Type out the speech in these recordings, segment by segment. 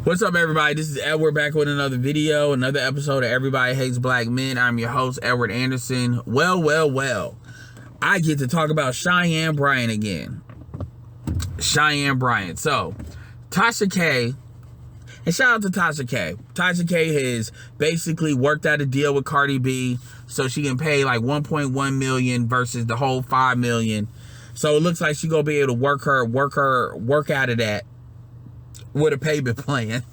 What's up, everybody? This is Edward back with another video, another episode of Everybody Hates Black Men. I'm your host, Edward Anderson. Well. I get to talk about Cheyenne Bryant again. Cheyenne Bryant. So, Tasha K, and shout out to Tasha K. Tasha K has basically worked out a deal with Cardi B so she can pay like $1.1 million versus the whole $5 million. So it looks like she's gonna be able to work out of that with a payment plan.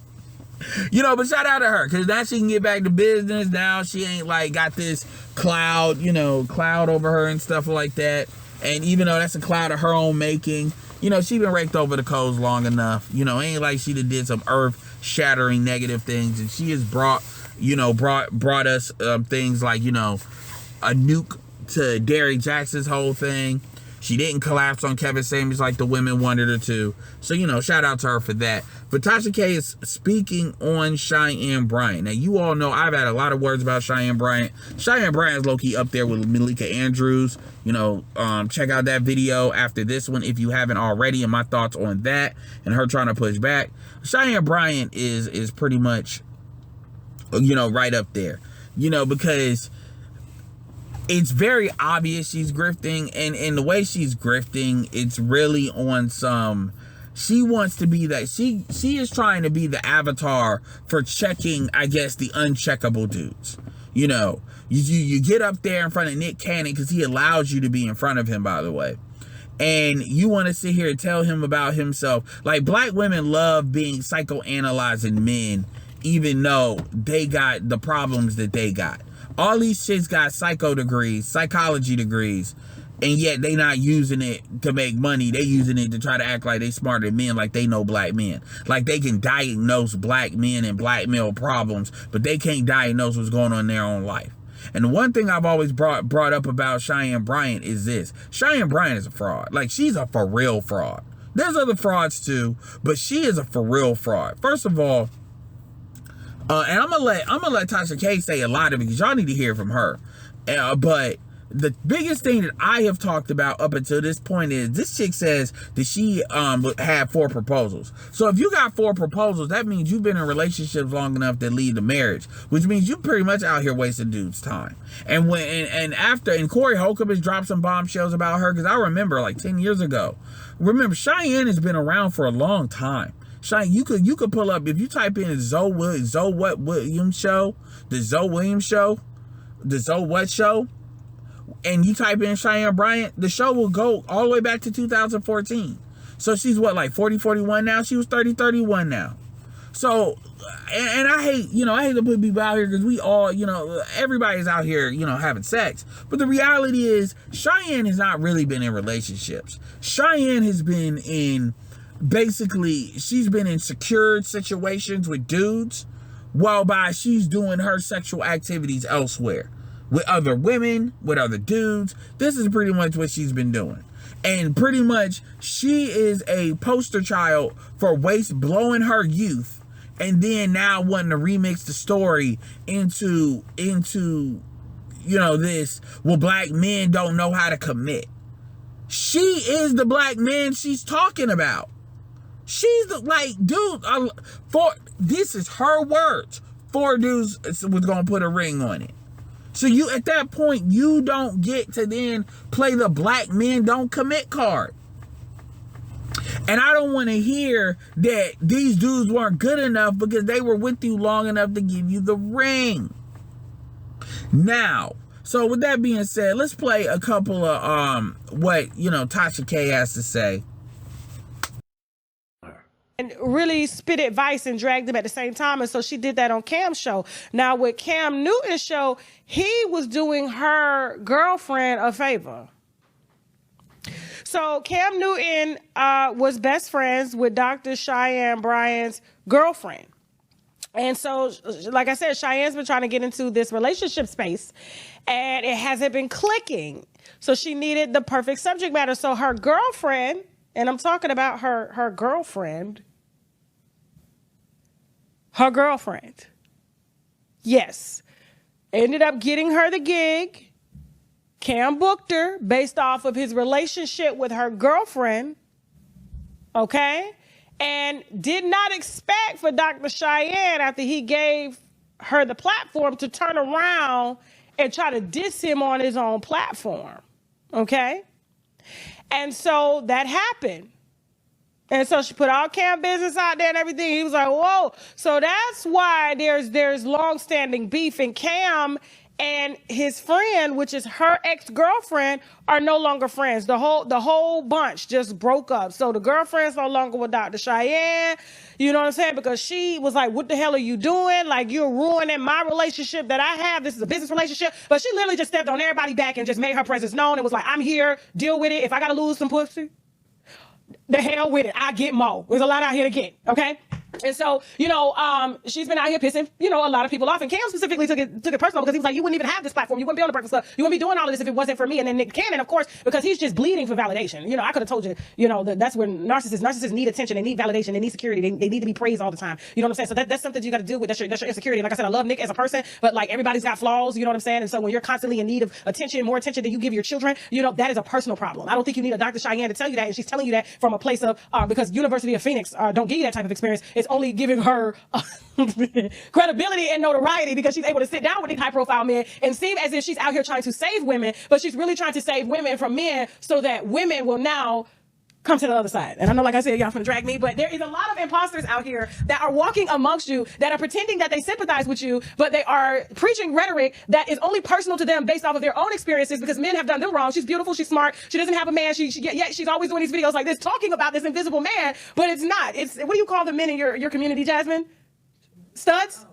But shout out to her, because now she can get back to business. Now she ain't like got this cloud over her and stuff like that. And even though that's a cloud of her own making, she been raked over the coals long enough. Ain't like she did some earth shattering negative things, and she has brought us things like, a nuke to Derrick Jackson's whole thing. She didn't collapse on Kevin Samuels like the women wanted her to. So, shout out to her for that. But Tasha K is speaking on Cheyenne Bryant. Now, you all know I've had a lot of words about Cheyenne Bryant. Cheyenne Bryant is low-key up there with Malika Andrews. Check out that video after this one if you haven't already, and my thoughts on that and her trying to push back. Cheyenne Bryant is pretty much, right up there. Because it's very obvious she's grifting, and the way she's grifting, it's really on some, she wants to be that, she is trying to be the avatar for checking, I guess, the uncheckable dudes. You get up there in front of Nick Cannon, because he allows you to be in front of him, by the way, and you want to sit here and tell him about himself. Like, black women love being psychoanalyzing men, even though they got the problems that they got. All these shits got psychology degrees, and yet they not using it to make money. They using it to try to act like they smarter than men, like they know black men. Like they can diagnose black men and black male problems, but they can't diagnose what's going on in their own life. And the one thing I've always brought up about Cheyenne Bryant is this. Cheyenne Bryant is a fraud. Like, she's a for real fraud. There's other frauds too, but she is a for real fraud. First of all, and I'm gonna let Tasha K say a lot of it, because y'all need to hear from her. But the biggest thing that I have talked about up until this point is this chick says that she had 4 proposals. So if you got 4 proposals, that means you've been in relationships long enough that lead to marriage, which means you pretty much out here wasting dudes' time. And Corey Holcomb has dropped some bombshells about her, because I remember like 10 years ago. Remember, Cheyenne has been around for a long time. Cheyenne, you could pull up, if you type in Zoe Williams show, the Zoe Williams show, the Zoe what show, and you type in Cheyenne Bryant, the show will go all the way back to 2014. So she's what, like 40, 41 now? She was 30, 31 now. So, and I hate to put people out here, because we all, everybody's out here, having sex. But the reality is, Cheyenne has not really been in relationships. Cheyenne has been in, basically, she's been in secured situations with dudes, while she's doing her sexual activities elsewhere. With other women, with other dudes. This is pretty much what she's been doing. And pretty much, she is a poster child for blowing her youth, and then now wanting to remix the story into this, well, black men don't know how to commit. She is the black man she's talking about. She's this is her words. 4 dudes was gonna put a ring on it. So at that point, you don't get to then play the black men don't commit card. And I don't want to hear that these dudes weren't good enough because they were with you long enough to give you the ring. Now, so with that being said, let's play a couple of what Tasha K has to say. And really spit advice and drag them at the same time. And so she did that on Cam's show. Now with Cam Newton's show, he was doing her girlfriend a favor. So Cam Newton was best friends with Dr. Cheyenne Bryant's girlfriend. And so, like I said, Cheyenne's been trying to get into this relationship space, and it hasn't been clicking. So she needed the perfect subject matter. So her girlfriend, and I'm talking about her girlfriend, yes, ended up getting her the gig. Cam booked her based off of his relationship with her girlfriend, okay? and did not expect for Dr. Cheyenne, after he gave her the platform, to turn around and try to diss him on his own platform. Okay? And so that happened. And so she put all Cam business out there and everything. He was like, whoa. So that's why there's long-standing beef. And Cam and his friend, which is her ex-girlfriend, are no longer friends. The whole bunch just broke up. So the girlfriend's no longer with Dr. Cheyenne. You know what I'm saying? Because she was like, what the hell are you doing? Like, you're ruining my relationship that I have. This is a business relationship. But she literally just stepped on everybody's back and just made her presence known. It was like, I'm here. Deal with it. If I got to lose some pussy, the hell with it. I get more. There's a lot out here to get. Okay? And so, she's been out here pissing, a lot of people off. And Cam specifically took it personal because he was like, you wouldn't even have this platform. You wouldn't be on the Breakfast Club. You wouldn't be doing all of this if it wasn't for me. And then Nick Cannon, of course, because he's just bleeding for validation. I could have told you, that's where narcissists need attention. They need validation. They need security. They need to be praised all the time. You know what I'm saying? So that's something you got to deal with. That's your insecurity. Like I said, I love Nick as a person, but like everybody's got flaws. You know what I'm saying? And so when you're constantly in need of attention, more attention than you give your children, that is a personal problem. I don't think you need a Dr. Cheyenne to tell you that. And she's telling you that from a place of, because University of Phoenix don't give you that type of experience. It's only giving her credibility and notoriety because she's able to sit down with these high profile men and seem as if she's out here trying to save women, but she's really trying to save women from men so that women will now come to the other side. And I know, like I said, y'all finna drag me, but there is a lot of imposters out here that are walking amongst you that are pretending that they sympathize with you, but they are preaching rhetoric that is only personal to them based off of their own experiences because men have done them wrong. She's beautiful. She's smart. She doesn't have a man. She's always doing these videos like this talking about this invisible man, but it's not. What do you call the men in your community, Jasmine? Studs?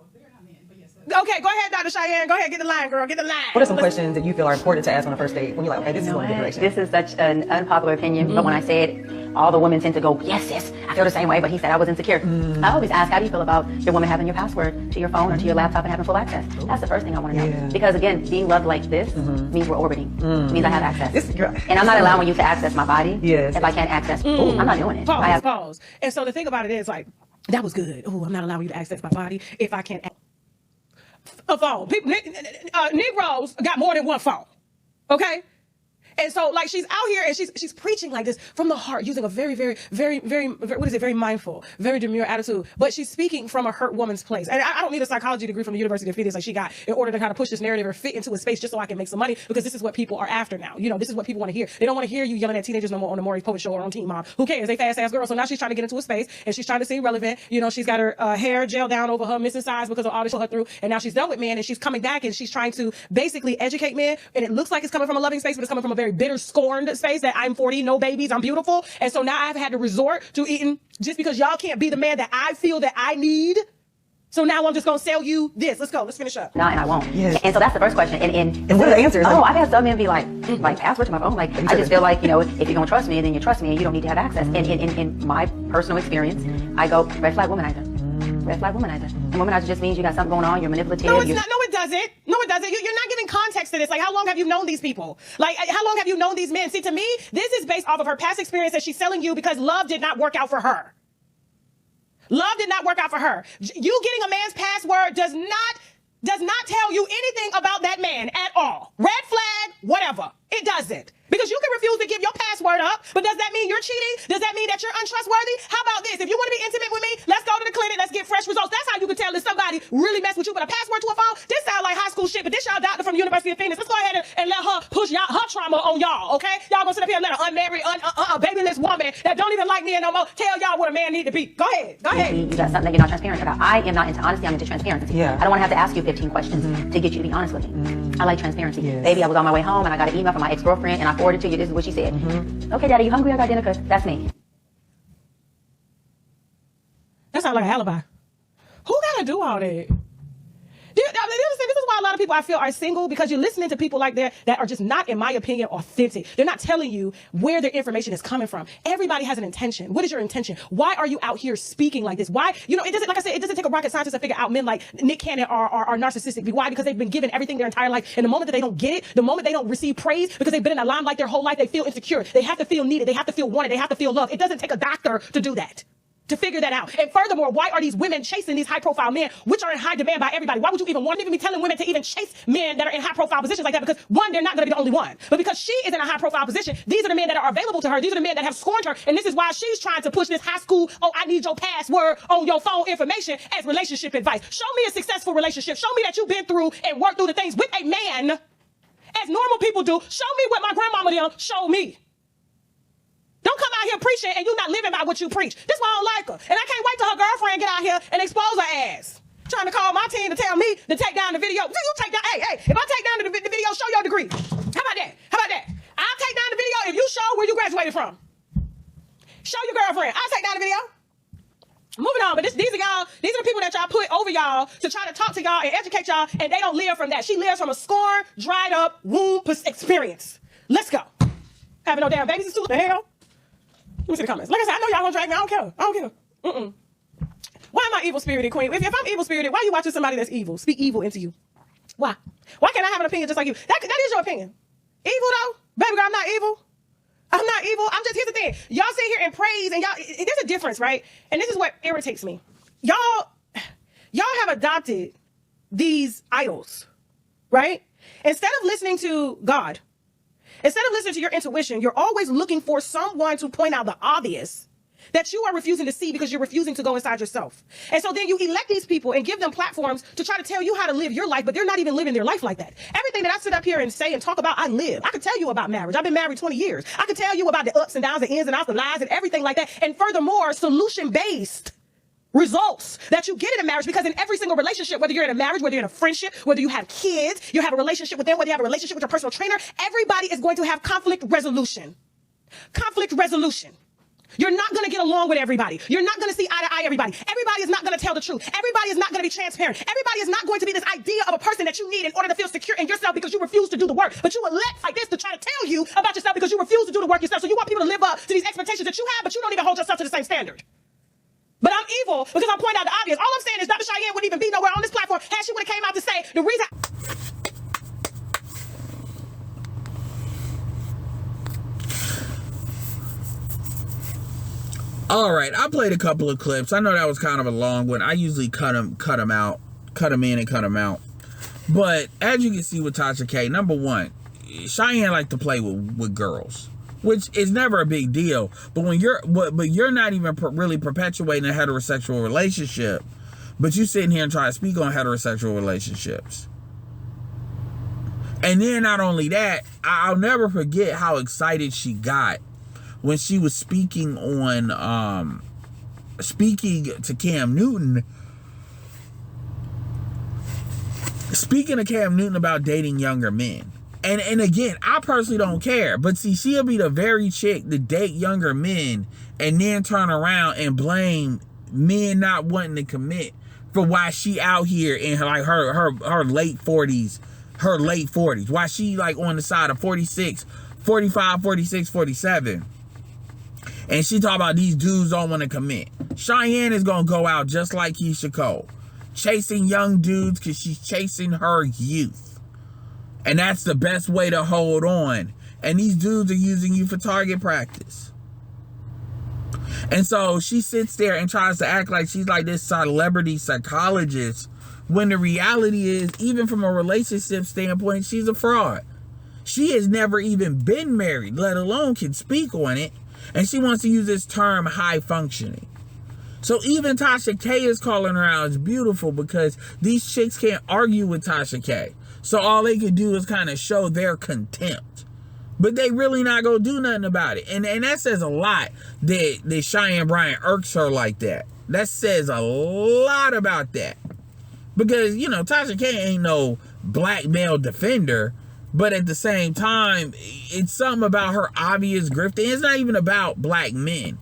Okay, go ahead, Dr. Cheyenne. Go ahead, get the line, girl. Get the line. What are some questions that you feel are important to ask on a first date when you're like, okay, this is going in a good direction? This is such an unpopular opinion, but when I say it, all the women tend to go, yes, yes, I feel the same way, but he said I was insecure. I always ask, how do you feel about your woman having your password to your phone or to your laptop and having full access? That's the first thing I want to know. Because again, being loved like this means we're orbiting. Means I have access. And I'm not allowing you to access my body if I can't access. I'm not doing it. Pause. And so the thing about it is, like, that was good. Oh, I'm not allowing you to access my body if I can't a phone. People, Negroes got more than one phone. Okay? And so, like, she's out here and she's preaching like this from the heart, using a very, very, very, very, very mindful, very demure attitude. But she's speaking from a hurt woman's place. And I don't need a psychology degree from the University of Phoenix like she got in order to kind of push this narrative or fit into a space just so I can make some money, because this is what people are after now. This is what people want to hear. They don't want to hear you yelling at teenagers no more on the Maury's Poet Show or on Teen Mom. Who cares? They fast ass girls. So now she's trying to get into a space and she's trying to seem relevant. She's got her hair gel down over her missing size because of all this she put her through. And now she's done with men and she's coming back and she's trying to basically educate men. And it looks like it's coming from a loving space, but it's coming from a very bitter, scorned space that I'm 40, no babies, I'm beautiful. And so now I've had to resort to eating just because y'all can't be the man that I feel that I need. So now I'm just going to sell you this. Let's go. Let's finish up. No, and I won't. Yes. And so that's the first question. And what are the answers? Oh, I've had some men be like password to my phone. Like, I just feel like, if you're going to trust me, then you trust me and you don't need to have access. And in my personal experience, I go, red flag womanizer. Red flag womanizer. And womanizer just means you got something going on, you're manipulative. No, it's not. No, it doesn't. No, it doesn't. You're not giving context to this. Like, how long have you known these people? Like, how long have you known these men? See, to me, this is based off of her past experience that she's selling you because love did not work out for her. Love did not work out for her. You getting a man's password does not tell you anything about that man at all. Red flag, whatever. It doesn't. Because you can refuse to give your password up, but does that mean you're cheating? Does that mean that you're untrustworthy? How about this? If you want to be intimate with me, let's go to the clinic, let's get fresh results. That's how you can tell if somebody really messed with you. But a password to a phone, this sounds like high school shit, but this y'all doctor from the University of Phoenix. Let's go ahead and let her push her trauma on y'all, okay? Y'all gonna sit up here and let an unmarried, babyless woman that don't even like me no more tell y'all what a man need to be. Go ahead. You got something that you're not transparent about. I am not into honesty, I'm into transparency. Yeah. I don't want to have to ask you 15 questions to get you to be honest with me. I like transparency. Yes. Baby, I was on my way home and I got an email from my ex-girlfriend and I forwarded to you, this is what she said. Okay, Daddy, you hungry? I got dinner, cause that's me. That sounds like an alibi. Who gotta do all that? This is why a lot of people I feel are single, because you're listening to people like that are just not, in my opinion, authentic. They're not telling you where their information is coming from. Everybody has an intention. What is your intention? Why are you out here speaking like this? Why, it doesn't, like I said, it doesn't take a rocket scientist to figure out men like Nick Cannon are narcissistic. Why? Because they've been given everything their entire life. And the moment that they don't get it, the moment they don't receive praise because they've been in a limelight their whole life, they feel insecure. They have to feel needed. They have to feel wanted. They have to feel loved. It doesn't take a doctor to do that. to figure that out. And furthermore, why are these women chasing these high-profile men, which are in high demand by everybody? Why would you even want to be telling women to even chase men that are in high-profile positions like that? Because one, they're not going to be the only one. But because she is in a high-profile position, these are the men that are available to her. These are the men that have scorned her. And this is why she's trying to push this high school, oh, I need your password on your phone information as relationship advice. Show me a successful relationship. Show me that you've been through and worked through the things with a man as normal people do. Show me what my grandmama did. Show me. Don't come out here preaching and you not living by what you preach. That's why I don't like her. And I can't wait till her girlfriend get out here and expose her ass. Trying to call my team to tell me to take down the video. You take down, hey, if I take down the video, show your degree. How about that? How about that? I'll take down the video if you show where you graduated from. Show your girlfriend. I'll take down the video. Moving on, but these are y'all, these are the people that y'all put over y'all to try to talk to y'all and educate y'all, and they don't live from that. She lives from a scorned, dried up womb experience. Let's go. Having no damn babies is too the hell. Let me see the comments. Like I said, I know y'all gonna drag me. I don't care. I don't care. Why am I evil spirited, queen? If I'm evil spirited, why are you watching somebody that's evil speak evil into you? Why? Why can't I have an opinion just like you? That is your opinion. Evil though, baby girl, I'm not evil. I'm not evil. I'm just, here's the thing. Y'all sit here and praise, and there's a difference, right? And this is what irritates me. Y'all have adopted these idols, right? Instead of listening to God, instead of listening to your intuition, you're always looking for someone to point out the obvious that you are refusing to see because you're refusing to go inside yourself. And so then you elect these people and give them platforms to try to tell you how to live your life, but they're not even living their life like that. Everything that I sit up here and say and talk about, I live. I could tell you about marriage. I've been married 20 years. I could tell you about the ups and downs, the ins and outs, the lies and everything like that. And furthermore, solution-based results that you get in a marriage, because in every single relationship, whether you're in a marriage, whether you're in a friendship, whether you have kids, you have a relationship with them, whether you have a relationship with your personal trainer, everybody is going to have conflict resolution. Conflict resolution. You're not going to get along with everybody. You're not going to see eye to eye everybody. Everybody is not going to tell the truth. Everybody is not going to be transparent. Everybody is not going to be this idea of a person that you need in order to feel secure in yourself because you refuse to do the work. But you elect like this to try to tell you about yourself because you refuse to do the work yourself. So you want people to live up to these expectations that you have, but you don't even hold yourself to the same standard. But I'm evil because I'm pointing out the obvious. All I'm saying is Dr. Cheyenne wouldn't even be nowhere on this platform had she would have came out to say the reason. All right, I played a couple of clips. I know that was kind of a long one. I usually cut them out, cut them in and cut them out. But as you can see with Tasha K, number one, Cheyenne like to play with girls, which is never a big deal. But when you're not even really perpetuating a heterosexual relationship, but you sitting here and try to speak on heterosexual relationships. And then not only that, I'll never forget how excited she got when she was speaking on speaking to Cam Newton. Speaking to Cam Newton about dating younger men. And again, I personally don't care. But see, she'll be the very chick to date younger men and then turn around and blame men not wanting to commit for why she out here in her late 40s. Her late 40s. Why she like on the side of 46, 45, 46, 47. And she talk about these dudes don't want to commit. Cheyenne is going to go out just like Keisha Cole. Chasing young dudes because she's chasing her youth. And that's the best way to hold on. And these dudes are using you for target practice. And so she sits there and tries to act like she's like this celebrity psychologist, when the reality is, even from a relationship standpoint, she's a fraud. She has never even been married, let alone can speak on it. And she wants to use this term high functioning. So even Tasha K is calling her out as beautiful because these chicks can't argue with Tasha K. So all they can do is kind of show their contempt. But they really not going to do nothing about it. And that says a lot that Cheyenne Bryant irks her like that. That says a lot about that. Because, you know, Tasha K ain't no black male defender. But at the same time, it's something about her obvious grifting. It's not even about black men.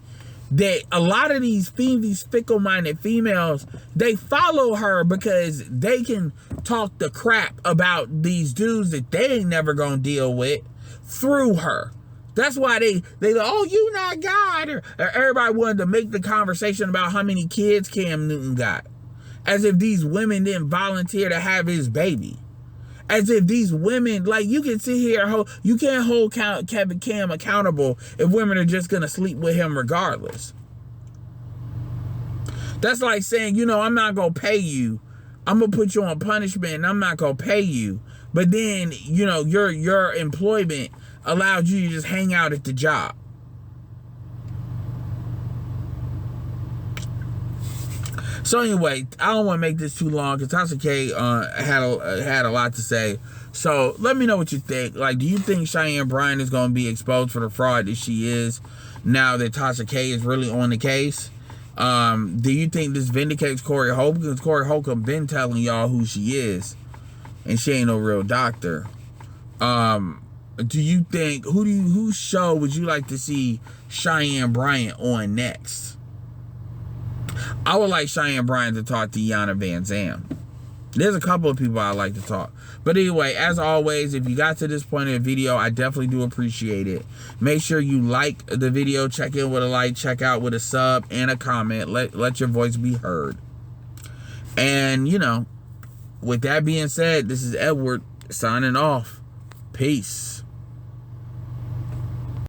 That a lot of these fickle-minded females, they follow her because they can talk the crap about these dudes that they ain't never gonna deal with through her. That's why they oh, you not God. Or everybody wanted to make the conversation about how many kids Cam Newton got. As if these women didn't volunteer to have his baby. As if these women, like, you can sit here, you can't hold Cam accountable if women are just going to sleep with him regardless. That's like saying, you know, I'm not going to pay you. I'm going to put you on punishment and I'm not going to pay you. But then, you know, your employment allowed you to just hang out at the job. So anyway, I don't want to make this too long because Tasha K had a lot to say. So let me know what you think. Like, do you think Cheyenne Bryant is going to be exposed for the fraud that she is now that Tasha K is really on the case? Do you think this vindicates Corey Holcomb? Because Corey Holcomb been telling y'all who she is, and she ain't no real doctor. Do you think whose show would you like to see Cheyenne Bryant on next? I would like Cheyenne Bryant to talk to Yana Van Zam. There's a couple of people I'd like to talk. But anyway, as always, if you got to this point in the video, I definitely do appreciate it. Make sure you like the video, check in with a like, check out with a sub and a comment. Let your voice be heard. And, you know, with that being said, this is Edward signing off. Peace.